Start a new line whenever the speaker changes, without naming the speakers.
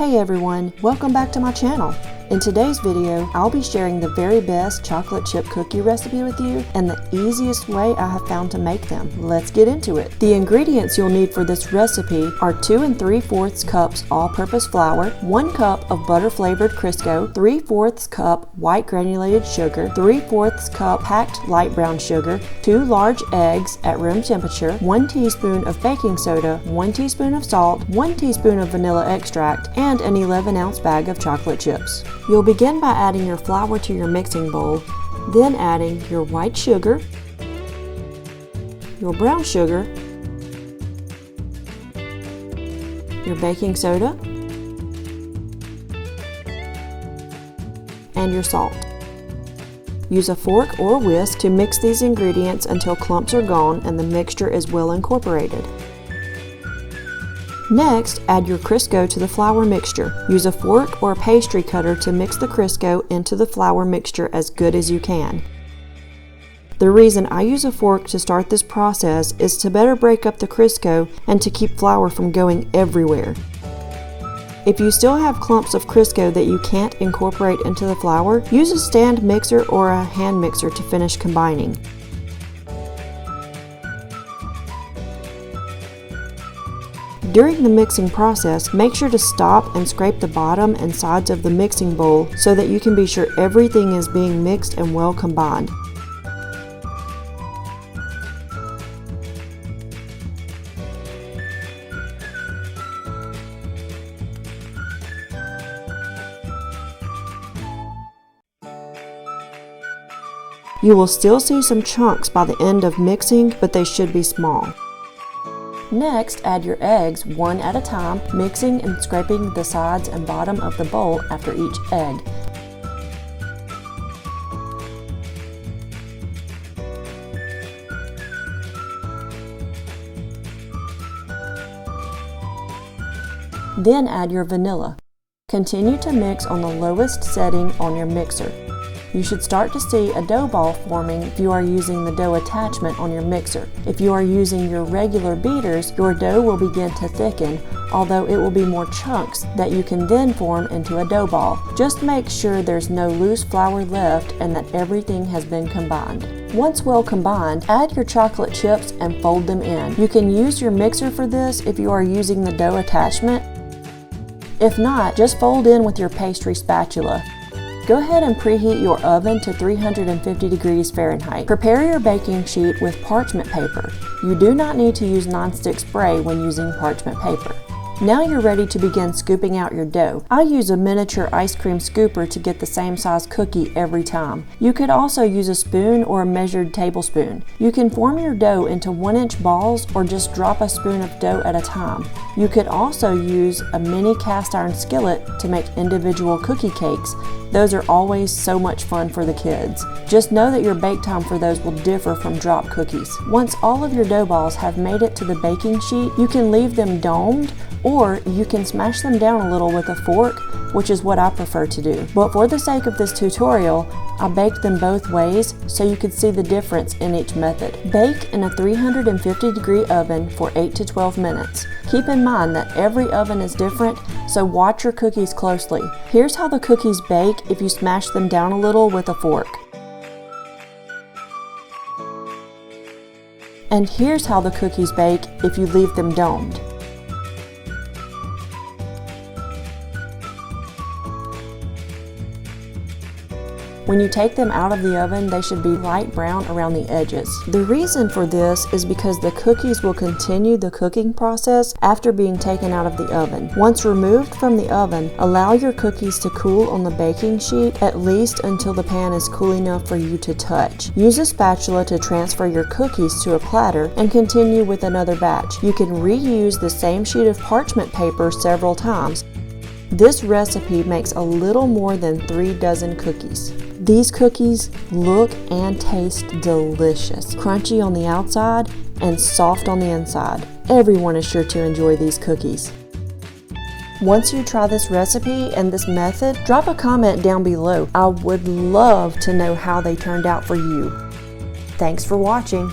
Hey everyone, welcome back to my channel. In today's video, I'll be sharing the very best chocolate chip cookie recipe with you and the easiest way I have found to make them. Let's get into it. The ingredients you'll need for this recipe are 2 3/4 cups all-purpose flour, 1 cup of butter flavored Crisco, 3/4 cup white granulated sugar, 3/4 cup packed light brown sugar, 2 large eggs at room temperature, 1 teaspoon of baking soda, 1 teaspoon of salt, 1 teaspoon of vanilla extract, and an 11-ounce bag of chocolate chips. You'll begin by adding your flour to your mixing bowl, then adding your white sugar, your brown sugar, your baking soda, and your salt. Use a fork or whisk to mix these ingredients until clumps are gone and the mixture is well incorporated. Next, add your Crisco to the flour mixture. Use a fork or a pastry cutter to mix the Crisco into the flour mixture as good as you can. The reason I use a fork to start this process is to better break up the Crisco and to keep flour from going everywhere. If you still have clumps of Crisco that you can't incorporate into the flour, use a stand mixer or a hand mixer to finish combining. During the mixing process, make sure to stop and scrape the bottom and sides of the mixing bowl so that you can be sure everything is being mixed and well combined. You will still see some chunks by the end of mixing, but they should be small. Next, add your eggs one at a time, mixing and scraping the sides and bottom of the bowl after each egg. Then add your vanilla. Continue to mix on the lowest setting on your mixer. You should start to see a dough ball forming if you are using the dough attachment on your mixer. If you are using your regular beaters, your dough will begin to thicken, although it will be more chunks that you can then form into a dough ball. Just make sure there's no loose flour left and that everything has been combined. Once well combined, add your chocolate chips and fold them in. You can use your mixer for this if you are using the dough attachment. If not, just fold in with your pastry spatula. Go ahead and preheat your oven to 350 degrees Fahrenheit. Prepare your baking sheet with parchment paper. You do not need to use nonstick spray when using parchment paper. Now you're ready to begin scooping out your dough. I use a miniature ice cream scooper to get the same size cookie every time. You could also use a spoon or a measured tablespoon. You can form your dough into 1-inch balls or just drop a spoon of dough at a time. You could also use a mini cast iron skillet to make individual cookie cakes. Those are always so much fun for the kids. Just know that your bake time for those will differ from drop cookies. Once all of your dough balls have made it to the baking sheet, you can leave them domed, or you can smash them down a little with a fork, which is what I prefer to do. But for the sake of this tutorial, I baked them both ways so you could see the difference in each method. Bake in a 350 degree oven for 8 to 12 minutes. Keep in mind that every oven is different, so watch your cookies closely. Here's how the cookies bake if you smash them down a little with a fork. And here's how the cookies bake if you leave them domed. When you take them out of the oven, they should be light brown around the edges. The reason for this is because the cookies will continue the cooking process after being taken out of the oven. Once removed from the oven, allow your cookies to cool on the baking sheet at least until the pan is cool enough for you to touch. Use a spatula to transfer your cookies to a platter and continue with another batch. You can reuse the same sheet of parchment paper several times. This recipe makes a little more than 3 dozen cookies. These cookies look and taste delicious, crunchy on the outside and soft on the inside. Everyone is sure to enjoy these cookies. Once you try this recipe and this method, drop a comment down below. I would love to know how they turned out for you. Thanks for watching.